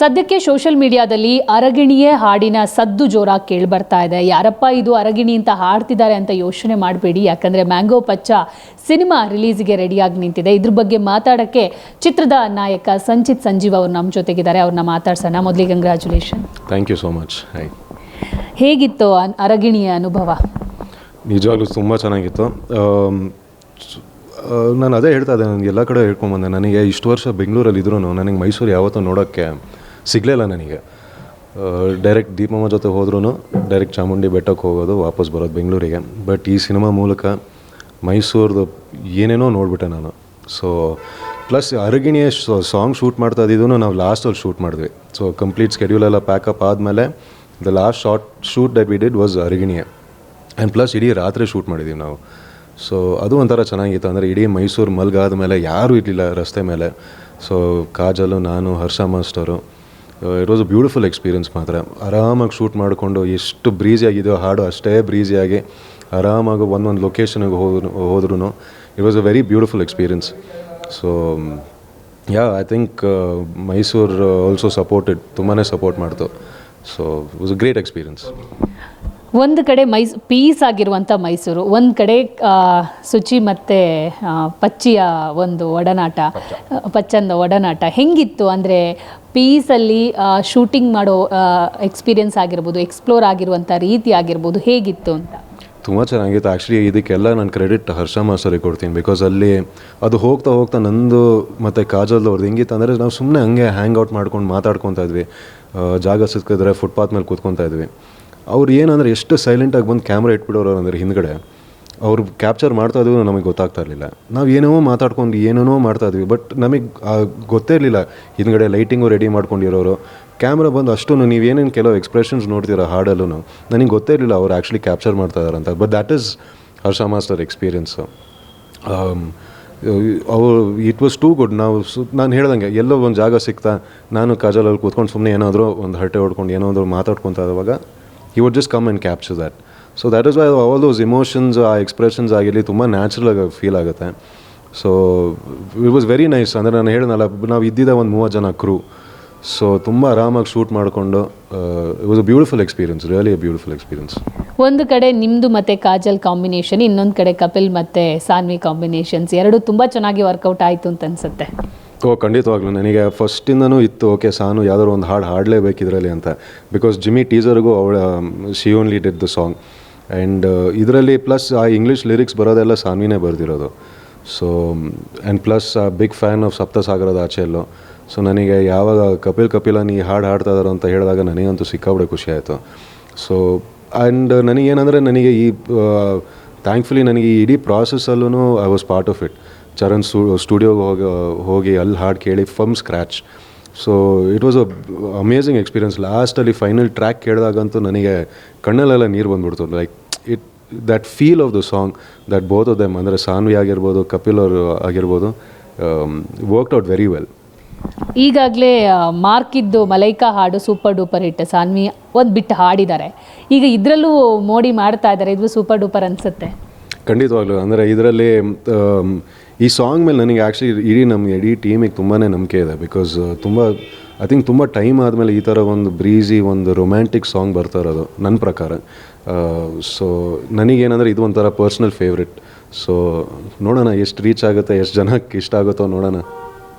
ಸದ್ಯಕ್ಕೆ ಸೋಷಿಯಲ್ ಮೀಡಿಯಾದಲ್ಲಿ ಅರಗಿಣಿಯೇ ಹಾಡಿನ ಸದ್ದು ಜೋರಾಗಿ ಕೇಳಿಬರ್ತಾ ಇದೆ. ಯಾರಪ್ಪ ಇದು ಅರಗಿಣಿ ಅಂತ ಹಾಡ್ತಿದ್ದಾರೆ ಅಂತ ಯೋಚನೆ ಮಾಡಬೇಡಿ, ಯಾಕಂದರೆ ಮ್ಯಾಂಗೋ ಪಚ್ಚ ಸಿನಿಮಾ ರಿಲೀಸ್ಗೆ ರೆಡಿಯಾಗಿ ನಿಂತಿದೆ. ಇದ್ರ ಬಗ್ಗೆ ಮಾತಾಡೋಕ್ಕೆ ಚಿತ್ರದ ನಾಯಕ ಸಂಚಿತ್ ಸಂಜೀವ್ ಅವರು ನಮ್ಮ ಜೊತೆಗಿದ್ದಾರೆ. ಅವ್ರನ್ನ ಮಾತಾಡ್ಸೋಣ. ಮೊದಲಿಗೆ congratulation. Thank you so much. ಹೇಗಿತ್ತು ಅರಗಿಣಿಯ ಅನುಭವ? ನಿಜವಾಗ್ಲೂ ತುಂಬ ಚೆನ್ನಾಗಿತ್ತು. ನಾನು ಅದೇ ಹೇಳ್ತಾ ಇದ್ದೆ, ನನಗೆ ಎಲ್ಲ ಕಡೆ ಹೇಳ್ಕೊಂಬಂದೆ. ನನಗೆ ಇಷ್ಟು ವರ್ಷ ಬೆಂಗಳೂರಲ್ಲಿ ಇದ್ರೂ ನನಗೆ ಮೈಸೂರು ಯಾವತ್ತೂ ನೋಡೋಕ್ಕೆ ಸಿಗಲಿಲ್ಲ. ನನಗೆ ಡೈರೆಕ್ಟ್ ದೀಪಮ್ಮ ಜೊತೆ ಹೋದ್ರೂ ಡೈರೆಕ್ಟ್ ಚಾಮುಂಡಿ ಬೆಟ್ಟಕ್ಕೆ ಹೋಗೋದು, ವಾಪಸ್ ಬರೋದು ಬೆಂಗಳೂರಿಗೆ. ಬಟ್ ಈ ಸಿನಿಮಾ ಮೂಲಕ ಮೈಸೂರ್ದು ಏನೇನೋ ನೋಡಿಬಿಟ್ಟೆ ನಾನು. ಸೊ ಪ್ಲಸ್ ಅರಗಿಣಿಯ ಸಾಂಗ್ ಶೂಟ್ ಮಾಡ್ತಾ ಇದ್ದಿದ್ದು ನಾವು ಲಾಸ್ಟಲ್ಲಿ ಶೂಟ್ ಮಾಡಿದ್ವಿ. ಸೊ ಕಂಪ್ಲೀಟ್ ಸ್ಕೆಡ್ಯೂಲೆಲ್ಲ ಪ್ಯಾಕಪ್ ಆದಮೇಲೆ the last shoot that we did was ಅರಗಿಣಿಯೇ. ಆ್ಯಂಡ್ ಪ್ಲಸ್ ಇಡೀ ರಾತ್ರಿ ಶೂಟ್ ಮಾಡಿದ್ದೀವಿ ನಾವು. ಸೊ ಅದು ಒಂಥರ ಚೆನ್ನಾಗಿತ್ತು. ಅಂದರೆ ಇಡೀ ಮೈಸೂರು ಮಲ್ಗಾದ ಮೇಲೆ ಯಾರೂ ಇರಲಿಲ್ಲ ರಸ್ತೆ ಮೇಲೆ. ಸೊ ಕಾಜಲು, ನಾನು, Harsha master, it was a beautiful experience. ಮಾತ್ರ ಆರಾಮಾಗಿ ಶೂಟ್ ಮಾಡಿಕೊಂಡು ಎಷ್ಟು ಬ್ರೀಸಿಯಾಗಿದೆಯೋ ಹಾಡು ಅಷ್ಟೇ ಬ್ರೀಸಿಯಾಗಿ ಆರಾಮಾಗಿ ಒಂದೊಂದು ಲೊಕೇಶನ್ಗೆ ಹೋದ್ರೂ it was a very beautiful experience. So I think Mysuru also supported, ತುಂಬಾ ಸಪೋರ್ಟ್ ಮಾಡ್ತು. So it was a great experience. ಒಂದು ಕಡೆ ಪೀಸ್ ಆಗಿರುವಂಥ ಮೈಸೂರು, ಒಂದು ಕಡೆ ಸುಚಿ ಮತ್ತು ಪಚ್ಚಿಯ ಒಂದು ಒಡನಾಟ, ಪಚ್ಚಂದ ಒಡನಾಟ ಹೆಂಗಿತ್ತು? ಅಂದರೆ ಪೀಸಲ್ಲಿ ಶೂಟಿಂಗ್ ಮಾಡೋ ಎಕ್ಸ್ಪೀರಿಯನ್ಸ್ ಆಗಿರ್ಬೋದು, ಎಕ್ಸ್ಪ್ಲೋರ್ ಆಗಿರುವಂಥ ರೀತಿ ಆಗಿರ್ಬೋದು, ಹೇಗಿತ್ತು ಅಂತ? ತುಂಬ ಚೆನ್ನಾಗಿತ್ತು. ಆ್ಯಕ್ಚುಲಿ ಇದಕ್ಕೆಲ್ಲ ನಾನು ಕ್ರೆಡಿಟ್ ಹರ್ಷ ಮಾಸ್ಟರಿಗೆ ಕೊಡ್ತೀನಿ. ಬಿಕಾಸ್ ಅಲ್ಲಿ ಅದು ಹೋಗ್ತಾ ಹೋಗ್ತಾ ನಂದು ಮತ್ತು ಕಾಜಲ್ದು ಅವ್ರದ್ದು ಹೆಂಗಿತ್ತು ಅಂದರೆ, ನಾವು ಸುಮ್ಮನೆ ಹಂಗೆ ಹ್ಯಾಂಗ್ ಔಟ್ ಮಾಡ್ಕೊಂಡು ಮಾತಾಡ್ಕೊತಾ ಇದ್ವಿ. ಜಾಗ ಸಿಕ್ಕಿದ್ರೆ ಫುಟ್ಪಾತ್ ಮೇಲೆ ಕೂತ್ಕೊತಾ ಇದ್ವಿ. ಅವ್ರು ಏನಂದರೆ ಎಷ್ಟು ಸೈಲೆಂಟಾಗಿ ಬಂದು ಕ್ಯಾಮ್ರಾ ಇಟ್ಬಿಡೋರು ಅಂದರೆ ಹಿಂದ್ಗಡೆ ಅವ್ರು ಕ್ಯಾಪ್ಚರ್ ಮಾಡ್ತಾ ಇದ್ವಿ, ನಮಗೆ ಗೊತ್ತಾಗ್ತಾ ಇರಲಿಲ್ಲ. ನಾವು ಏನೇನೋ ಮಾತಾಡ್ಕೊಂಡು ಏನೇನೋ ಮಾಡ್ತಾಯಿದ್ವಿ. ಬಟ್ ನಮಗೆ ಗೊತ್ತೇ ಇರಲಿಲ್ಲ ಹಿಂದ್ಗಡೆ ಲೈಟಿಂಗು ರೆಡಿ ಮಾಡ್ಕೊಂಡಿರೋರು. ಕ್ಯಾಮ್ರಾ ಬಂದು ಅಷ್ಟು ನೀವೇನೇನು ಕೆಲವು ಎಕ್ಸ್ಪ್ರೆಷನ್ಸ್ ನೋಡ್ತೀರ ಹಾಡಲ್ಲೂ ನನಗೆ ಗೊತ್ತೇ ಇರಲಿಲ್ಲ ಅವ್ರು ಆ್ಯಕ್ಚುಲಿ ಕ್ಯಾಪ್ಚರ್ ಮಾಡ್ತಾ ಇದ್ದಾರೆ ಅಂತ. But that is Harsha master experience. ಅವರು ಇಟ್ ವಾಸ್ ಟೂ ಗುಡ್. ನಾನು ಹೇಳ್ದಂಗೆ ಎಲ್ಲೋ ಒಂದು ಜಾಗ ಸಿಗ್ತಾ ನಾನು ಕಾಜಲಲ್ಲಿ ಕೂತ್ಕೊಂಡು ಸುಮ್ಮನೆ ಏನಾದರೂ ಒಂದು ಹರಟೆ ಹೊಡ್ಕೊಂಡು ಏನಾದರೂ ಮಾತಾಡ್ಕೊತಾ ಇರುವಾಗ he would just come and capture that. So that is why all those emotions, ಆ ಎಕ್ಸ್ಪ್ರೆಷನ್ಸ್ ಆಗಿರಲಿ ತುಂಬ ನ್ಯಾಚುರಲಾಗಿ ಫೀಲ್ ಆಗುತ್ತೆ. So it was very nice. ಅಂದರೆ ನಾನು ಹೇಳಿದ್ನಲ್ಲ, ನಾವು ಇದ್ದಿದ್ದ ಒಂದು 30 ಜನ ಕ್ರೂ. ಸೊ ತುಂಬ ಆರಾಮಾಗಿ ಶೂಟ್ ಮಾಡಿಕೊಂಡು it was a beautiful experience, really a beautiful experience. ಒಂದು ಕಡೆ ನಿಮ್ಮದು ಮತ್ತು ಕಾಜಲ್ ಕಾಂಬಿನೇಷನ್, ಇನ್ನೊಂದು ಕಡೆ ಕಪಿಲ್ ಮತ್ತು ಸಾನ್ವಿ ಕಾಂಬಿನೇಷನ್ಸ್, ಎರಡು ತುಂಬ ಚೆನ್ನಾಗಿ ವರ್ಕೌಟ್ ಆಯಿತು ಅಂತ ಅನಿಸುತ್ತೆ. ಖಂಡಿತವಾಗ್ಲೂ ನನಗೆ ಫಸ್ಟಿಂದನೂ ಇತ್ತು, ಓಕೆ ಸಾನು ಯಾವ್ದಾದ್ರು ಒಂದು ಹಾಡು ಹಾಡಲೇಬೇಕಿದ್ರಲ್ಲಿ ಅಂತ. ಬಿಕಾಸ್ ಜಿಮ್ಮಿ ಟೀಸರ್ಗೂ ಅವಳ she only did the song. And ಇದರಲ್ಲಿ ಪ್ಲಸ್ ಆ ಇಂಗ್ಲೀಷ್ ಲಿರಿಕ್ಸ್ ಬರೋದೆಲ್ಲ ಸಾನ್ವಿನೇ ಬರೆದಿರೋದು. So and plus big fan of ಸಪ್ತಸಾಗರದ ಆಚೆಯಲ್ಲೂ. ಸೊ ನನಗೆ ಯಾವಾಗ ಕಪಿಲ ನೀ ಹಾಡು ಹಾಡ್ತಾ ಇದ್ದಾರೆ ಅಂತ ಹೇಳಿದಾಗ ನನಗಂತೂ ಸಿಕ್ಕಾಬಿಡೆ ಖುಷಿ ಆಯಿತು. ಸೊ ಆ್ಯಂಡ್ ನನಗೇನಂದರೆ ನನಗೆ ಈ ಥ್ಯಾಂಕ್ಫುಲಿ ನನಗೆ ಈ ಇಡೀ ಪ್ರಾಸೆಸ್ಸಲ್ಲೂ I was part of it. Charan ಸ್ಟುಡಿಯೋಗೆ ಹೋಗಿ ಅಲ್ಲಿ ಹಾಡು ಕೇಳಿ from scratch. So it was a amazing experience. ಲಾಸ್ಟಲ್ಲಿ ಫೈನಲ್ ಟ್ರ್ಯಾಕ್ ಕೇಳಿದಾಗಂತೂ ನನಗೆ ಕಣ್ಣಲ್ಲೆಲ್ಲ ನೀರು ಬಂದುಬಿಡ್ತು. Like that feel of the song that both of them, ಅಂದರೆ ಸಾನ್ವಿ ಆಗಿರ್ಬೋದು ಕಪಿಲ್ ಅವರು ಆಗಿರ್ಬೋದು, ವರ್ಕ್ಡ್ ಔಟ್ ವೆರಿ ವೆಲ್. ಈಗಾಗಲೇ ಮಾರ್ಕಿದ್ದು ಮಲೈಕಾ ಹಾಡು ಸೂಪರ್ ಡೂಪರ್ ಹಿಟ್. ಸಾನ್ವಿ ಒಂದು ಬಿಟ್ಟು ಹಾಡಿದ್ದಾರೆ. ಈಗ ಇದರಲ್ಲೂ ಮೋಡಿ ಮಾಡ್ತಾ ಇದ್ದಾರೆ. ಇದು ಸೂಪರ್ ಡೂಪರ್ ಅನಿಸುತ್ತೆ. ಖಂಡಿತವಾಗ್ಲೂ. ಅಂದರೆ ಇದರಲ್ಲಿ ಈ ಸಾಂಗ್ ಮೇಲೆ ನನಗೆ ಆ್ಯಕ್ಚುಲಿ ನಮ್ಮ ಇಡೀ ಟೀಮಿಗೆ ತುಂಬಾ ನಂಬಿಕೆ ಇದೆ. ಬಿಕಾಸ್ ಐ ಥಿಂಕ್ ತುಂಬ ಟೈಮ್ ಆದಮೇಲೆ ಈ ಥರ ಒಂದು ಬ್ರೀಸಿ ಒಂದು ರೊಮ್ಯಾಂಟಿಕ್ ಸಾಂಗ್ ಬರ್ತಾ ಇರೋದು ನನ್ನ ಪ್ರಕಾರ. ಸೊ ನನಗೇನಂದರೆ ಇದು ಒಂಥರ ಪರ್ಸ್ನಲ್ ಫೇವ್ರೆಟ್. ಸೊ ನೋಡೋಣ ಎಷ್ಟು ರೀಚ್ ಆಗುತ್ತೆ, ಎಷ್ಟು ಜನಕ್ಕೆ ಇಷ್ಟ ಆಗುತ್ತೋ ನೋಡೋಣ.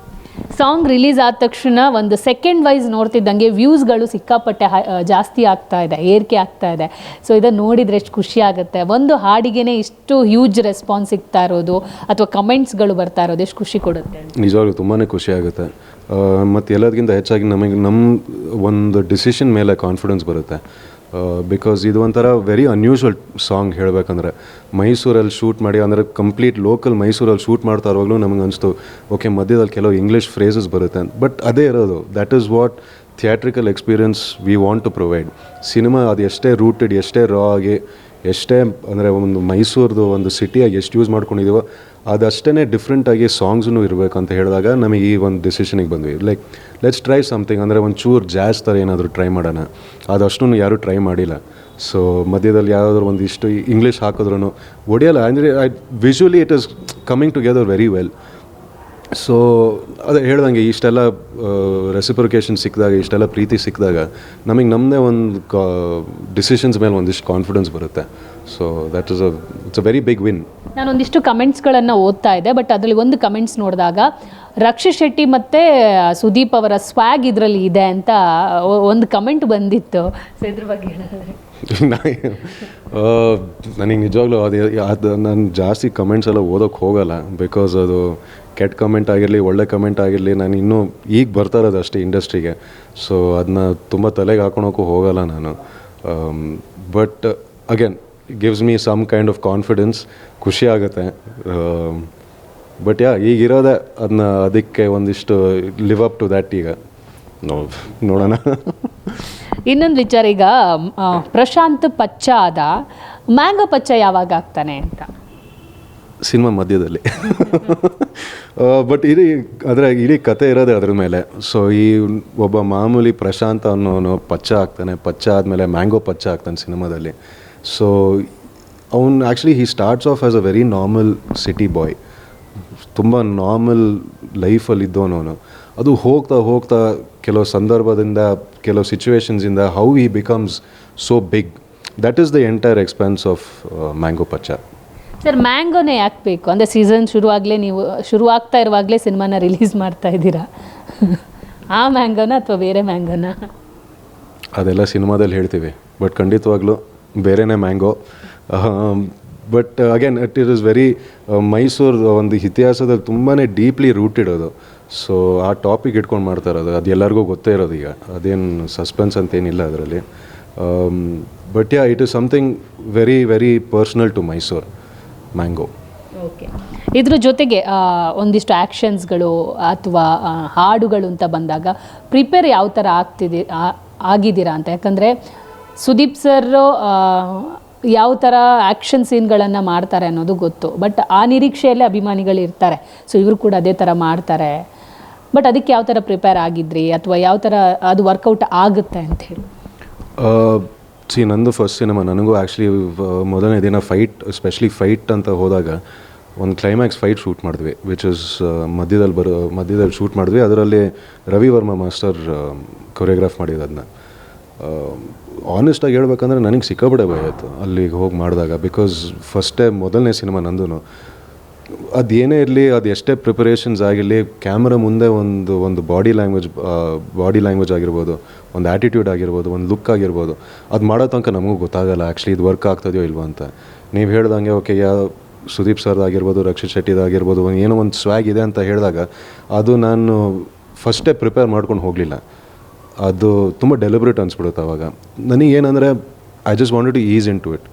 ಸಾಂಗ್ ರಿಲೀಸ್ ಆದ ತಕ್ಷಣ ಒಂದು ಸೆಕೆಂಡ್ ವೈಸ್ ನೋಡ್ತಿದ್ದಂಗೆ ವ್ಯೂಸ್ಗಳು ಸಿಕ್ಕಾಪಟ್ಟೆ ಜಾಸ್ತಿ ಆಗ್ತಾ ಇದೆ, ಏರಿಕೆ ಆಗ್ತಾ ಇದೆ. ಸೊ ಇದನ್ನು ನೋಡಿದರೆ ಎಷ್ಟು ಖುಷಿ ಆಗುತ್ತೆ. ಒಂದು ಹಾಡಿಗೆ ಇಷ್ಟು ಹ್ಯೂಜ್ ರೆಸ್ಪಾನ್ಸ್ ಸಿಗ್ತಾ ಇರೋದು ಅಥವಾ ಕಮೆಂಟ್ಸ್ಗಳು ಬರ್ತಾ ಇರೋದು ಎಷ್ಟು ಖುಷಿ ಕೊಡುತ್ತೆ. ನಿಜವಾಗ್ಲೂ ತುಂಬಾ ಖುಷಿ ಆಗುತ್ತೆ. ಮತ್ತು ಎಲ್ಲದಕ್ಕಿಂತ ಹೆಚ್ಚಾಗಿ ನಮ್ಮ ಒಂದು ಡಿಸಿಷನ್ ಮೇಲೆ ಕಾನ್ಫಿಡೆನ್ಸ್ ಬರುತ್ತೆ. ಬಿಕಾಸ್ ಇದು ಒಂಥರ ವೆರಿ ಅನ್ಯೂಶ್ವಲ್ ಸಾಂಗ್ ಹೇಳಬೇಕಂದ್ರೆ. ಮೈಸೂರಲ್ಲಿ ಶೂಟ್ ಮಾಡಿ, ಅಂದರೆ ಕಂಪ್ಲೀಟ್ ಲೋಕಲ್ ಮೈಸೂರಲ್ಲಿ ಶೂಟ್ ಮಾಡ್ತಾ ಇರುವಾಗಲೂ ನಮಗೆ ಅನಿಸ್ತು ಓಕೆ ಮಧ್ಯದಲ್ಲಿ ಕೆಲವು ಇಂಗ್ಲೀಷ್ ಫ್ರೇಸಸ್ ಬರುತ್ತೆ. ಬಟ್ ಅದೇ ಇರೋದು, that is what theatrical experience we want to provide. Cinema ಅದು ಎಷ್ಟೇ ರೂಟೆಡ್, ಎಷ್ಟೇ ರಾ ಆಗಿ, ಎಷ್ಟೇ ಅಂದರೆ ಒಂದು ಮೈಸೂರದು ಒಂದು ಸಿಟಿಯಾಗಿ ಎಷ್ಟು ಯೂಸ್ ಮಾಡ್ಕೊಂಡಿದ್ದೀವೋ ಅದಷ್ಟೇ ಡಿಫ್ರೆಂಟಾಗಿ ಸಾಂಗ್ಸೂ ಇರಬೇಕು ಅಂತ ಹೇಳಿದಾಗ ನಮಗೆ ಈ ಒಂದು ಡಿಸಿಷನಿಗೆ ಬಂದ್ವಿ. ಲೈಕ್ ಲೆಟ್ಸ್ ಟ್ರೈ ಸಮಥಿಂಗ್, ಅಂದರೆ ಒಂದು ಚೂರು ಜಾಸ್ ಥರ ಏನಾದರೂ ಟ್ರೈ ಮಾಡೋಣ. ಅದಷ್ಟು ಯಾರೂ ಟ್ರೈ ಮಾಡಿಲ್ಲ. ಸೊ ಮಧ್ಯದಲ್ಲಿ ಯಾವುದಾದ್ರೂ ಒಂದಿಷ್ಟು ಇಂಗ್ಲೀಷ್ ಹಾಕಿದ್ರೂ ಒಡೆಯಲ್ಲ. ಅಂದರೆ visually it is coming together very well. So ಅದೇ ಹೇಳ್ದಂಗೆ ಇಷ್ಟೆಲ್ಲ ರೆಸಿಪ್ರಿಕೇಷನ್ ಸಿಕ್ಕಿದಾಗ, ಇಷ್ಟೆಲ್ಲ ಪ್ರೀತಿ ಸಿಕ್ಕಿದಾಗ ನಮಗೆ ನಮ್ಮದೇ ಒಂದು ಡಿಸಿಷನ್ಸ್ ಮೇಲೆ ಒಂದಿಷ್ಟು ಕಾನ್ಫಿಡೆನ್ಸ್ ಬರುತ್ತೆ. So that it's a very big win. ನಾನೊಂದಿಷ್ಟು ಕಮೆಂಟ್ಸ್ಗಳನ್ನು ಓದ್ತಾ ಇದ್ದೆ, ಬಟ್ ಅದರಲ್ಲಿ ಒಂದು ಕಮೆಂಟ್ಸ್ ನೋಡಿದಾಗ ರಕ್ಷಿತ್ ಶೆಟ್ಟಿ ಮತ್ತು ಸುದೀಪ್ ಅವರ ಸ್ವ್ಯಾಗ್ ಇದರಲ್ಲಿ ಇದೆ ಅಂತ ಒಂದು ಕಮೆಂಟ್ ಬಂದಿತ್ತು. ಸೊ ಇದ್ರ ಬಗ್ಗೆ ಹೇಳಿದ್ರೆ ನನಗೆ ನಿಜವಾಗ್ಲೂ ಅದು ನಾನು ಜಾಸ್ತಿ ಕಮೆಂಟ್ಸ್ ಎಲ್ಲ ಓದೋಕ್ಕೆ ಹೋಗಲ್ಲ. ಬಿಕಾಸ್ ಅದು ಕೆಟ್ಟ ಕಮೆಂಟ್ ಆಗಿರಲಿ, ಒಳ್ಳೆ ಕಮೆಂಟ್ ಆಗಿರಲಿ, ನಾನು ಇನ್ನೂ ಈಗ ಬರ್ತಾ ಇರೋದು ಅಷ್ಟೇ ಇಂಡಸ್ಟ್ರಿಗೆ. ಸೊ ಅದನ್ನ ತುಂಬ ತಲೆಗೆ ಹಾಕೊಳಕ್ಕೂ ಹೋಗಲ್ಲ ನಾನು. But again gives me some kind of confidence. ಖುಷಿ ಆಗುತ್ತೆ. ಬಟ್ ಈಗಿರೋದೆ ಅದನ್ನ ಅದಕ್ಕೆ ಒಂದಿಷ್ಟು ಲಿವ್ ಅಪ್ ಟು ದ್ಯಾಟ್. ಈಗ ನೋಡೋಣ. ಇನ್ನೊಂದು ವಿಚಾರ, ಈಗ ಪ್ರಶಾಂತ್ ಪಚ್ಚ ಆದ, ಮ್ಯಾಂಗೋ ಪಚ್ಚ ಯಾವಾಗ ಆಗ್ತಾನೆ ಅಂತ ಸಿನಿಮಾ ಮಧ್ಯದಲ್ಲಿ. ಬಟ್ ಇಡೀ ಕತೆ ಇರೋದೇ ಅದ್ರ ಮೇಲೆ. ಸೊ ಈ ಒಬ್ಬ ಮಾಮೂಲಿ ಪ್ರಶಾಂತ್ ಅನ್ನೋನು ಪಚ್ಚ ಆಗ್ತಾನೆ, ಪಚ್ಚ ಆದಮೇಲೆ ಮ್ಯಾಂಗೋ ಪಚ್ಚ ಆಗ್ತಾನೆ ಸಿನಿಮಾದಲ್ಲಿ. ಸೊ ಅವನು actually he starts off as a very normal city boy, ತುಂಬ ನಾರ್ಮಲ್ ಲೈಫಲ್ಲಿ ಇದ್ದವನು ಅವನು. ಅದು ಹೋಗ್ತಾ ಹೋಗ್ತಾ ಕೆಲವು ಸಂದರ್ಭದಿಂದ, ಕೆಲವು ಸಿಚುವೇಶನ್ಸಿಂದ how he becomes so big. That is the entire expense of mango Pachcha. Sir, ಮ್ಯಾಂಗೋನೇ ಯಾಕೆ ಬೇಕು? ಅಂದರೆ ಸೀಸನ್ ಶುರುವಾಗ್ತಾ ಇರುವಾಗಲೇ ಸಿನಿಮಾನ ರಿಲೀಸ್ ಮಾಡ್ತಾ ಇದ್ದೀರಾ. ಆ ಮ್ಯಾಂಗೋನ ಅಥವಾ ಬೇರೆ ಮ್ಯಾಂಗೋನ? ಅದೆಲ್ಲ ಸಿನಿಮಾದಲ್ಲಿ ಹೇಳ್ತೀವಿ, ಬಟ್ ಖಂಡಿತವಾಗ್ಲೂ ಬೇರೆನೇ mango. But again it is very Mysuru ಒಂದು ಇತಿಹಾಸದಲ್ಲಿ ತುಂಬಾ ಡೀಪ್ಲಿ ರೂಟೆಡ್ ಅದು. ಸೊ ಆ ಟಾಪಿಕ್ ಇಟ್ಕೊಂಡು ಮಾಡ್ತಾ ಇರೋದು, ಅದು ಎಲ್ಲರಿಗೂ ಗೊತ್ತೇ ಇರೋದು. ಈಗ ಅದೇನು ಸಸ್ಪೆನ್ಸ್ ಅಂತೇನಿಲ್ಲ ಅದರಲ್ಲಿ. But it is something very very personal to Mysuru, mango. Okay. ಇದ್ರ ಜೊತೆಗೆ ಒಂದಿಷ್ಟು ಆ್ಯಕ್ಷನ್ಸ್ಗಳು ಅಥವಾ ಹಾಡುಗಳು ಅಂತ ಬಂದಾಗ ಪ್ರಿಪೇರ್ ಯಾವ ಥರ ಆಗಿದ್ದೀರಾ ಅಂತ? ಯಾಕಂದರೆ ಸುದೀಪ್ ಸರ್ ಯಾವ ಥರ ಆ್ಯಕ್ಷನ್ ಸೀನ್ಗಳನ್ನು ಮಾಡ್ತಾರೆ ಅನ್ನೋದು ಗೊತ್ತು, ಬಟ್ ಆ ನಿರೀಕ್ಷೆಯಲ್ಲೇ ಅಭಿಮಾನಿಗಳು ಇರ್ತಾರೆ. ಸೊ ಇವರು ಕೂಡ ಅದೇ ಥರ ಮಾಡ್ತಾರೆ. ಬಟ್ ಅದಕ್ಕೆ ಯಾವ ಥರ ಪ್ರಿಪೇರ್ ಆಗಿದ್ರಿ, ಅಥವಾ ಯಾವ ಥರ ಅದು ವರ್ಕೌಟ್ ಆಗುತ್ತೆ ಅಂತ ಹೇಳಿ? ನಂದು ಫಸ್ಟ್ ಸಿನಿಮಾ. ನನಗೂ ಆ್ಯಕ್ಚುಲಿ ಮೊದಲನೇ ದಿನ ಎಸ್ಪೆಷಲಿ ಫೈಟ್ ಅಂತ ಹೋದಾಗ ಒಂದು ಕ್ಲೈಮ್ಯಾಕ್ಸ್ ಫೈಟ್ ಶೂಟ್ ಮಾಡಿದ್ವಿ, ವಿಚ್ ಇಸ್ ಮಧ್ಯದಲ್ಲಿ ಶೂಟ್ ಮಾಡಿದ್ವಿ. ಅದರಲ್ಲಿ ರವಿ ವರ್ಮ ಮಾಸ್ಟರ್ ಕೊರಿಯೋಗ್ರಾಫ್ ಮಾಡಿದ್ದು. ಅದನ್ನ ಆನೆಸ್ಟಾಗಿ ಹೇಳ್ಬೇಕಂದ್ರೆ ನನಗೆ ಸಿಕ್ಕಾಪಟ್ಟೆ ಭಯ ಆಯಿತು ಅಲ್ಲಿಗೆ ಹೋಗಿ ಮಾಡಿದಾಗ. ಬಿಕಾಸ್ ಮೊದಲನೇ ಸಿನಿಮಾ ನಂದು. ಅದೇನೇ ಇರಲಿ, ಅದು ಎಷ್ಟೇ ಪ್ರಿಪರೇಷನ್ಸ್ ಆಗಿರಲಿ, ಕ್ಯಾಮ್ರಾ ಮುಂದೆ ಒಂದು ಬಾಡಿ ಲ್ಯಾಂಗ್ವೇಜ್ ಆಗಿರ್ಬೋದು, ಒಂದು ಆ್ಯಟಿಟ್ಯೂಡ್ ಆಗಿರ್ಬೋದು, ಒಂದು ಲುಕ್ ಆಗಿರ್ಬೋದು, ಅದು ಮಾಡೋ ತನಕ ನಮಗೂ ಗೊತ್ತಾಗಲ್ಲ ಆ್ಯಕ್ಚುಲಿ ಇದು ವರ್ಕ್ ಆಗ್ತದೆಯೋ ಇಲ್ವೋ ಅಂತ. ನೀವು ಹೇಳ್ದಂಗೆ ಓಕೆ, ಸುದೀಪ್ ಸರ್ದಾಗಿರ್ಬೋದು, ರಕ್ಷಿತ್ ಶೆಟ್ಟಿದಾಗಿರ್ಬೋದು, ಏನೋ ಒಂದು ಸ್ವ್ಯಾಗ್ ಇದೆ ಅಂತ ಹೇಳಿದಾಗ ಅದು ನಾನು ಫಸ್ಟೇ ಪ್ರಿಪೇರ್ ಮಾಡ್ಕೊಂಡು ಹೋಗಲಿಲ್ಲ. ಅದು ತುಂಬ ಡೆಲಿಬ್ರೇಟ್ ಅನಿಸ್ಬಿಡುತ್ತೆ ಅವಾಗ. ನನಗೇನಂದರೆ I just wanted to ease into it ಇಟ್.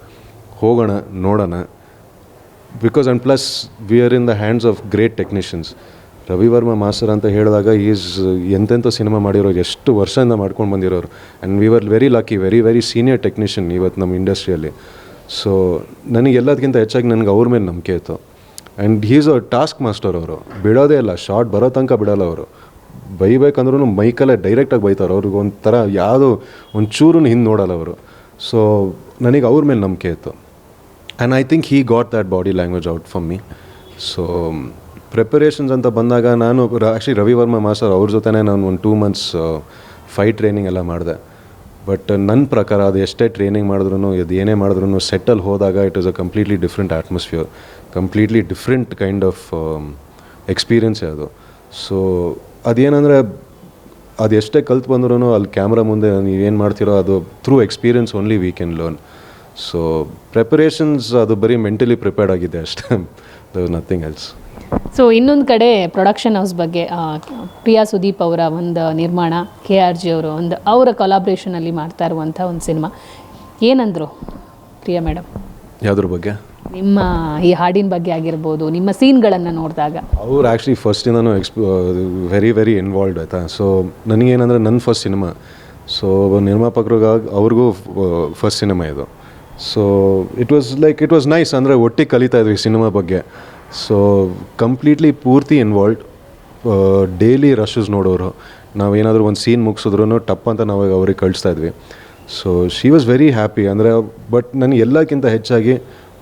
ಹೋಗೋಣ, ನೋಡೋಣ. Because and plus we are in the hands of great technicians. Ravi Varma master ಅಂತ ಹೇಳಿದಾಗ ಎಂತೆಂಥ ಸಿನಿಮಾ ಮಾಡಿರೋರು, ಎಷ್ಟು ವರ್ಷದಿಂದ ಮಾಡ್ಕೊಂಡು ಬಂದಿರೋರು. And we are very lucky, very very senior technician ಇವತ್ತು ನಮ್ಮ ಇಂಡಸ್ಟ್ರಿಯಲ್ಲಿ. ಸೊ ನನಗೆ ಎಲ್ಲದಕ್ಕಿಂತ ಹೆಚ್ಚಾಗಿ ನನಗೆ ಅವ್ರ ಮೇಲೆ ನಂಬಿಕೆ ಇತ್ತು. And he is a task master. ಅವರು ಬಿಡೋದೇ ಇಲ್ಲ, ಶಾರ್ಟ್ ಬರೋ ತನಕ ಬಿಡೋಲ್ಲ ಅವರು. ಬೈಬೇಕಂದ್ರೂ ಮೈಕಲ್ಲೇ ಡೈರೆಕ್ಟಾಗಿ ಬೈತಾರೆ. ಅವ್ರಿಗೆ ಒಂಥರ ಯಾವುದೋ ಒಂಚೂರು ಹಿಂದೆ ನೋಡಲ್ಲ ಅವರು. ಸೊ ನನಗೆ ಅವ್ರ ಮೇಲೆ ನಂಬಿಕೆ ಇತ್ತು. And I think Hi got that body language out for me. So preparations ಅಂತ ಬಂದಾಗ ನಾನು ಆ್ಯಕ್ಚುಲಿ ರವಿ ವರ್ಮ ಮಾಸ್ಟರ್ ಅವ್ರ ಜೊತೆನೇ ನಾನು ಒಂದು 2 months ಫೈಟ್ ಟ್ರೈನಿಂಗ್ ಎಲ್ಲ ಮಾಡಿದೆ. ಬಟ್ ನನ್ನ ಪ್ರಕಾರ ಅದು ಎಷ್ಟೇ ಟ್ರೈನಿಂಗ್ ಮಾಡಿದ್ರು, ಅದು ಏನೇ ಮಾಡಿದ್ರು, ಸೆಟ್ಟಲ್ಲಿ ಹೋದಾಗ it is a completely different atmosphere, completely different kind of ಎಕ್ಸ್ಪೀರಿಯನ್ಸೇ ಅದು. ಸೊ ಅದೇನಂದರೆ ಅದು ಎಷ್ಟೇ ಕಲ್ತು ಬಂದ್ರೂ ಅಲ್ಲಿ ಕ್ಯಾಮ್ರಾ ಮುಂದೆ ನೀವೇನು ಮಾಡ್ತೀರೋ ಅದು through experience only we can learn. So preparations ಅದು ಬರೀ ಮೆಂಟಲಿ ಪ್ರಿಪೇರ್ಡ್ ಆಗಿದೆ ಅಷ್ಟೇ, ನಥಿಂಗ್ ಎಲ್ಸ್. ಸೊ ಇನ್ನೊಂದು ಕಡೆ ಪ್ರೊಡಕ್ಷನ್ ಹೌಸ್ ಬಗ್ಗೆ, ಪ್ರಿಯಾ ಸುದೀಪ್ ಅವರ ಒಂದು ನಿರ್ಮಾಣ, KRG ಅವರು ಅವರ ಕೊಲಾಬ್ರೇಷನಲ್ಲಿ ಮಾಡ್ತಾ ಇರುವಂಥ ಒಂದು ಸಿನಿಮಾ. ಏನಂದರು ಪ್ರಿಯಾ ಮೇಡಮ್? ಯಾವುದ್ರ ಬಗ್ಗೆ? ನಿಮ್ಮ ಈ ಹಾಡಿನ ಬಗ್ಗೆ ಆಗಿರ್ಬೋದು, ನಿಮ್ಮ ಸೀನ್ಗಳನ್ನು ನೋಡಿದಾಗ. ಅವ್ರು ಆ್ಯಕ್ಚುಲಿ ಫಸ್ಟಿಂದನೂ ವೆರಿ ವೆರಿ ಇನ್ವಾಲ್ವ್ಡ್ ಆಯಿತಾ. ಸೊ ನನಗೇನಂದರೆ ನನ್ನ ಫಸ್ಟ್ ಸಿನಿಮಾ. ಸೊ ನಿರ್ಮಾಪಕರಿಗಾಗಿ ಅವ್ರಿಗೂ ಫಸ್ಟ್ ಸಿನಿಮಾ ಇದು. So it was nice. ಅಂದರೆ ಒಟ್ಟಿಗೆ ಕಲಿತಾ ಇದ್ವಿ ಸಿನಿಮಾ ಬಗ್ಗೆ. ಸೊ ಕಂಪ್ಲೀಟ್ಲಿ ಪೂರ್ತಿ ಇನ್ವಾಲ್ವ್ಡ್. ಡೈಲಿ ರಶಸ್ ನೋಡೋರು. ನಾವೇನಾದರೂ ಒಂದು ಸೀನ್ ಮುಗಿಸಿದ್ರು ಟಪ್ ಅಂತ ನಾವು ಅವ್ರಿಗೆ ಕಳಿಸ್ತಾ ಇದ್ವಿ. So she was very happy. ಅಂದರೆ ಬಟ್ ನನಗೆ ಎಲ್ಲಕ್ಕಿಂತ ಹೆಚ್ಚಾಗಿ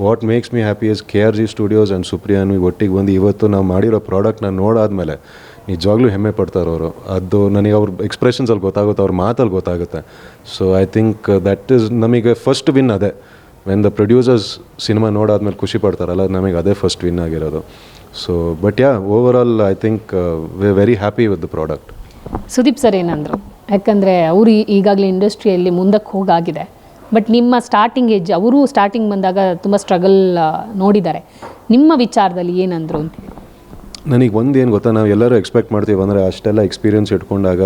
what makes me happy is KRG studios and ಸುಪ್ರಿಯಾನು ಒಟ್ಟಿಗೆ ಬಂದು ಇವತ್ತು ನಾವು ಮಾಡಿರೋ ಪ್ರಾಡಕ್ಟ್ನ ನೋಡಾದ್ಮೇಲೆ ನಿಜವಾಗ್ಲೂ ಹೆಮ್ಮೆ ಪಡ್ತಾರೆ ಅವರು. ಅದು ನನಗೆ ಅವ್ರ ಎಕ್ಸ್ಪ್ರೆಷನ್ಸಲ್ಲಿ ಗೊತ್ತಾಗುತ್ತೆ, ಅವ್ರ ಮಾತಲ್ಲಿ ಗೊತ್ತಾಗುತ್ತೆ. So I think that is ನಮಗೆ ಫಸ್ಟ್ ವಿನ್ ಅದೇ. ವೆನ್ ದ ಪ್ರೊಡ್ಯೂಸರ್ಸ್ ಸಿನಿಮಾ ನೋಡಾದ್ಮೇಲೆ ಖುಷಿ ಪಡ್ತಾರಲ್ಲ, ನಮಗೆ ಅದೇ ಫಸ್ಟ್ ವಿನ್ ಆಗಿರೋದು. So but yeah, overall I think we very happy with the product. Sudeep sir ಏನಂದರು? ಯಾಕಂದರೆ ಅವರು ಈಗಾಗಲೇ ಇಂಡಸ್ಟ್ರಿಯಲ್ಲಿ ಮುಂದಕ್ಕೆ ಹೋಗಾಗಿದೆ. ಬಟ್ ನಿಮ್ಮ ಸ್ಟಾರ್ಟಿಂಗ್ ಏಜ್, ಅವರು ಸ್ಟಾರ್ಟಿಂಗ್ ಬಂದಾಗ ತುಂಬ ಸ್ಟ್ರಗಲ್ ನೋಡಿದ್ದಾರೆ. ನಿಮ್ಮ ವಿಚಾರದಲ್ಲಿ ಏನಂದರು ಅಂತ? ನನಗೆ ಒಂದು ಏನು ಗೊತ್ತಾ, ನಾವು ಎಲ್ಲರೂ ಎಕ್ಸ್ಪೆಕ್ಟ್ ಮಾಡ್ತೀವಿ ಅಂದರೆ ಅಷ್ಟೆಲ್ಲ ಎಕ್ಸ್ಪೀರಿಯನ್ಸ್ ಇಟ್ಕೊಂಡಾಗ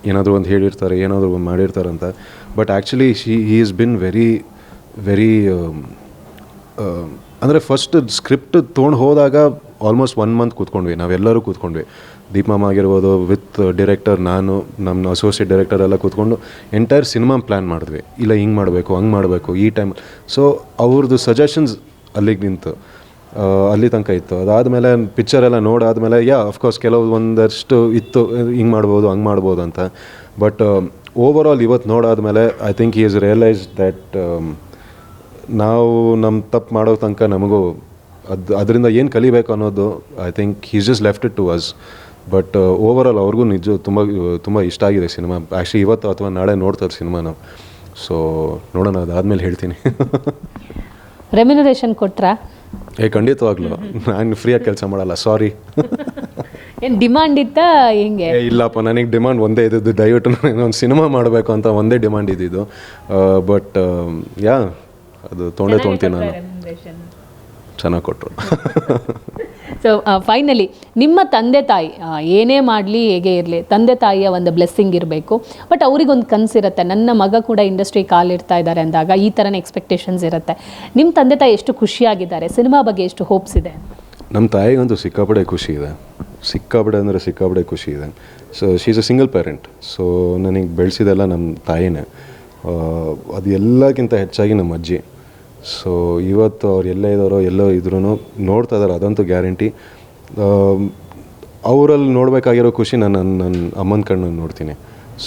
ಏನಾದರೂ ಒಂದು ಹೇಳಿರ್ತಾರೆ, ಏನಾದರೂ ಒಂದು ಮಾಡಿರ್ತಾರಂತ. But actually he is been very ಅಂದರೆ ಫಸ್ಟ್ ಸ್ಕ್ರಿಪ್ಟ್ ತೊಗೊಂಡು ಹೋದಾಗ ಆಲ್ಮೋಸ್ಟ್ 1 ಮಂತ್ ಕೂತ್ಕೊಂಡ್ವಿ, ನಾವೆಲ್ಲರೂ ಕೂತ್ಕೊಂಡ್ವಿ. ದೀಪಮ್ಮ ಆಗಿರ್ಬೋದು, ವಿತ್ ಡೈರೆಕ್ಟರ್, ನಾನು, ನಮ್ಮ ಅಸೋಸಿಯೇಟ್ ಡೈರೆಕ್ಟರ್ ಎಲ್ಲ ಕೂತ್ಕೊಂಡು ಎಂಟೈರ್ ಸಿನಿಮಾ ಪ್ಲ್ಯಾನ್ ಮಾಡಿದ್ವಿ. ಇಲ್ಲ ಹಿಂಗೆ ಮಾಡಬೇಕು, ಹಂಗೆ ಮಾಡಬೇಕು ಈ ಟೈಮ್. ಸೊ ಅವ್ರದ್ದು ಸಜೆಷನ್ಸ್ ಅಲ್ಲಿಗೆ ನಿಂತು ಅಲ್ಲಿ ತನಕ ಇತ್ತು. ಅದಾದಮೇಲೆ ಪಿಕ್ಚರ್ ಎಲ್ಲ ನೋಡಾದ್ಮೇಲೆ ಅಫ್ಕೋರ್ಸ್ ಕೆಲವು ಒಂದಷ್ಟು ಇತ್ತು, ಹಿಂಗೆ ಮಾಡ್ಬೋದು, ಹಂಗೆ ಮಾಡ್ಬೋದು ಅಂತ. ಬಟ್ ಓವರ್ ಆಲ್ ಇವತ್ತು ನೋಡಾದ್ಮೇಲೆ I think he is realise that ನಾವು ನಮ್ಮ ತಪ್ಪು ಮಾಡೋ ತನಕ ನಮಗೂ ಅದರಿಂದ ಏನು ಕಲಿಬೇಕು ಅನ್ನೋದು I think he's just left it to us. But overall ಅವ್ರಿಗೂ ತುಂಬ ಇಷ್ಟ ಆಗಿದೆ ಸಿನಿಮಾ. ಆ್ಯಕ್ಚುಲಿ ಇವತ್ತು ಅಥವಾ ನಾಳೆ ನೋಡ್ತಾರೆ ಸಿನಿಮಾನ. ಸೊ ನೋಡೋಣ, ಅದಾದಮೇಲೆ ಹೇಳ್ತೀನಿ. ರೆಮ್ಯುನರೇಷನ್ ಕೊಟ್ರಾ? ಖಂಡಿತವಾಗ್ಲೂ ನಾನು ಫ್ರೀಯಾಗಿ ಕೆಲಸ ಮಾಡಲ್ಲ, ಸಾರಿ. ಏನು ಡಿಮಾಂಡ್ ಇತ್ತಾ ಹೆಂಗೆ? ಇಲ್ಲಪ್ಪ, ನನಗೆ ಡಿಮಾಂಡ್ ಒಂದೇ ಇದ್ದಿದ್ದು, ದಯವಿಟ್ಟು ಒಂದು ಸಿನಿಮಾ ಮಾಡಬೇಕು ಅಂತ ಒಂದೇ ಡಿಮಾಂಡ್ ಇದ್ದಿದ್ದು. ಬಟ್ ಅದು ತೊಗೊಳ್ತೀನಿ ನಾನು. ಚೆನ್ನಾಗಿ ಕೊಟ್ಟರು. ಸೊ ಫೈನಲಿ ನಿಮ್ಮ ತಂದೆ ತಾಯಿ ಏನೇ ಮಾಡಲಿ, ಹೇಗೆ ಇರಲಿ, ತಂದೆ ತಾಯಿಯ ಒಂದು ಬ್ಲೆಸ್ಸಿಂಗ್ ಇರಬೇಕು. ಬಟ್ ಅವ್ರಿಗೊಂದು ಕನಸಿರುತ್ತೆ, ನನ್ನ ಮಗ ಕೂಡ ಇಂಡಸ್ಟ್ರಿ ಕಾಲಿಡ್ತಾ ಇದ್ದಾರೆ ಅಂದಾಗ ಈ ಥರನೇ ಎಕ್ಸ್ಪೆಕ್ಟೇಷನ್ಸ್ ಇರುತ್ತೆ. ನಿಮ್ಮ ತಂದೆ ತಾಯಿ ಎಷ್ಟು ಖುಷಿಯಾಗಿದ್ದಾರೆ, ಸಿನಿಮಾ ಬಗ್ಗೆ ಎಷ್ಟು ಹೋಪ್ಸ್ ಇದೆ? ನಮ್ಮ ತಾಯಿಗಂತೂ ಸಿಕ್ಕಾಪಡೆ ಖುಷಿ ಇದೆ, ಸಿಕ್ಕಾಪಡೆ ಖುಷಿ ಇದೆ. So she is a single parent. So ನನಗೆ ಬೆಳೆಸಿದೆಲ್ಲ ನಮ್ಮ ತಾಯಿನೇ. ಅದು ಎಲ್ಲಕ್ಕಿಂತ ಹೆಚ್ಚಾಗಿ ನಮ್ಮ ಅಜ್ಜಿ. ಸೊ ಇವತ್ತು ಅವ್ರು ಎಲ್ಲೇ ಇದ್ದಾರೋ ಎಲ್ಲೋ ಇದ್ರೂ ನೋಡ್ತಾ ಇದ್ದಾರೆ, ಅದಂತೂ ಗ್ಯಾರಂಟಿ. ಅವರಲ್ಲಿ ನೋಡಬೇಕಾಗಿರೋ ಖುಷಿ ನನ್ನ ಅಮ್ಮನ ಕಣ್ಣನ್ನು ನೋಡ್ತೀನಿ.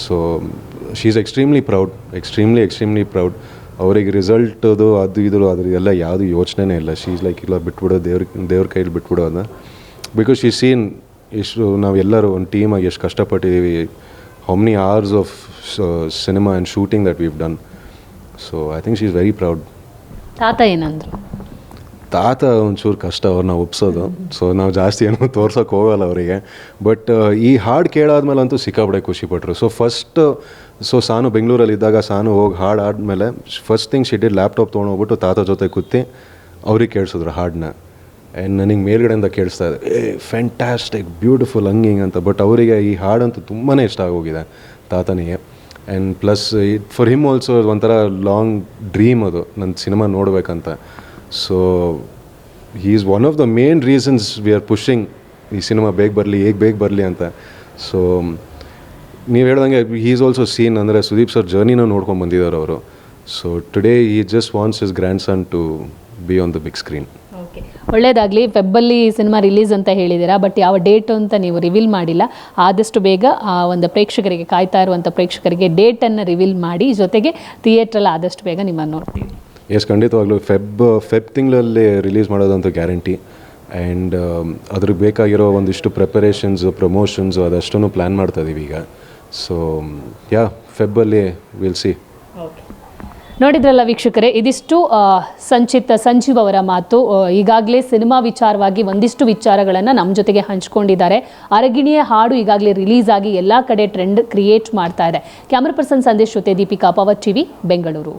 So she is extremely proud. ಅವರಿಗೆ ರಿಸಲ್ಟದು ಅದು ಇದು ಅದ್ರ ಎಲ್ಲ ಯಾವುದು ಯೋಚನೆನೇ ಇಲ್ಲ. ಶಿ ಈಸ್ ಲೈಕ್, ಇಲ್ಲ ಬಿಟ್ಬಿಡೋ, ದೇವ್ರ ಕೈಲಿ ಬಿಟ್ಬಿಡೋದ. ಬಿಕಾಸ್ ಶಿ ಸೀನ್ ಎಷ್ಟು ನಾವೆಲ್ಲರೂ ಒಂದು ಟೀಮಾಗಿ ಎಷ್ಟು ಕಷ್ಟಪಟ್ಟಿದ್ದೀವಿ, how many hours of cinema and shooting that we've done. So I think she is very proud. ತಾತ ಏನಂದ್ರು? ತಾತ ಒಂಚೂರು ಕಷ್ಟ ಅವ್ರನ್ನ ಒಪ್ಸೋದು. ಸೊ ನಾವು ಜಾಸ್ತಿ ಏನೋ ತೋರ್ಸೋಕೆ ಹೋಗಲ್ಲ ಅವರಿಗೆ. ಬಟ್ ಈ ಹಾಡು ಕೇಳಾದ್ಮೇಲೆ ಅಂತೂ ಸಿಕ್ಕಾಪಡೆ ಖುಷಿಪಟ್ಟರು. ಸೊ ಸಾನು ಬೆಂಗಳೂರಲ್ಲಿ ಇದ್ದಾಗ ಸಾನು ಹೋಗಿ ಹಾಡು ಆದಮೇಲೆ first thing she did, laptop ತೊಗೊಂಡೋಗ್ಬಿಟ್ಟು ತಾತ ಜೊತೆ ಕೂತಿ ಅವ್ರಿಗೆ ಕೇಳಿಸಿದ್ರು ಹಾಡನ್ನ. ಆ್ಯಂಡ್ ನನಗೆ ಮೇಲ್ಗಡೆಯಿಂದ ಕೇಳಿಸ್ತಾ ಇದೆ, ಫ್ಯಾಂಟಾಸ್ಟಿಕ್, ಬ್ಯೂಟಿಫುಲ್, ಹಂಗೆ ಅಂತ. ಬಟ್ ಅವರಿಗೆ ಈ ಹಾಡಂತೂ ತುಂಬಾ ಇಷ್ಟ ಆಗೋಗಿದೆ ತಾತನಿಗೆ. And plus for him also ಒಂಥರ ಲಾಂಗ್ ಡ್ರೀಮ್ ಅದು, ನನ್ನ ಸಿನಿಮಾ ನೋಡಬೇಕಂತ. So he is one of the main reasons we are pushing ಈ ಸಿನಿಮಾ ಬೇಗ ಬರಲಿ ಅಂತ. ಸೊ ನೀವು ಹೇಳ್ದಂಗೆ ಹೀ ಈಸ್ ಆಲ್ಸೋ ಸೀನ್, ಅಂದರೆ ಸುದೀಪ್ ಸರ್ ಜರ್ನಿನೂ ನೋಡ್ಕೊಂಡು ಬಂದಿದ್ದಾರೆ ಅವರು. So today he just wants his grandson to be on the big screen. Okay, ಒಳ್ಳೆಯದಾಗಲಿ. ಫೆಬ್ಬಲ್ಲಿ ಸಿನಿಮಾ ರಿಲೀಸ್ ಅಂತ ಹೇಳಿದ್ದೀರಾ, ಬಟ್ ಯಾವ ಡೇಟು ಅಂತ ನೀವು ರಿವೀಲ್ ಮಾಡಿಲ್ಲ. ಆದಷ್ಟು ಬೇಗ ಆ ಒಂದು ಪ್ರೇಕ್ಷಕರಿಗೆ, ಕಾಯ್ತಾ ಇರುವಂಥ ಪ್ರೇಕ್ಷಕರಿಗೆ ಡೇಟನ್ನು ರಿವೀಲ್ ಮಾಡಿ, ಜೊತೆಗೆ ಥಿಯೇಟ್ರಲ್ಲಿ ಆದಷ್ಟು ಬೇಗ ನಿಮ್ಮನ್ನು ನೋಡ್ತೀವಿ. ಎಸ್, ಖಂಡಿತವಾಗ್ಲೂ ಫೆಬ್ ತಿಂಗಳಲ್ಲಿ ರಿಲೀಸ್ ಮಾಡೋದಂತೂ ಗ್ಯಾರಂಟಿ. ಆ್ಯಂಡ್ ಅದ್ರಿಗೆ ಬೇಕಾಗಿರೋ ಒಂದಿಷ್ಟು ಪ್ರಿಪರೇಷನ್ಸು, ಪ್ರಮೋಷನ್ಸು ಅದಷ್ಟನ್ನು ಪ್ಲ್ಯಾನ್ ಮಾಡ್ತಾ ಇದ್ದೀವಿ ಈಗ. ಸೊ ಫೆಬ್ಬಲ್ಲಿ ವಿಲ್ ಸಿ. ನೋಡಿದ್ರಲ್ಲ ವೀಕ್ಷಕರೇ, ಇದಿಷ್ಟು ಸಂಜೀವ್ ಅವರ ಮಾತು. ಈಗಾಗಲೇ ಸಿನಿಮಾ ವಿಚಾರವಾಗಿ ಒಂದಿಷ್ಟು ವಿಚಾರಗಳನ್ನು ನಮ್ಮ ಜೊತೆಗೆ ಹಂಚ್ಕೊಂಡಿದ್ದಾರೆ. ಅರಗಿಣಿಯ ಹಾಡು ಈಗಾಗಲೇ ರಿಲೀಸ್ ಆಗಿ ಎಲ್ಲ ಕಡೆ ಟ್ರೆಂಡ್ ಕ್ರಿಯೇಟ್ ಮಾಡ್ತಾ ಇದೆ. ಕ್ಯಾಮರಾ ಪರ್ಸನ್ ಸಂದೇಶ್ ಜೊತೆ ದೀಪಿಕಾ, ಪವರ್ ಟಿವಿ, ಬೆಂಗಳೂರು.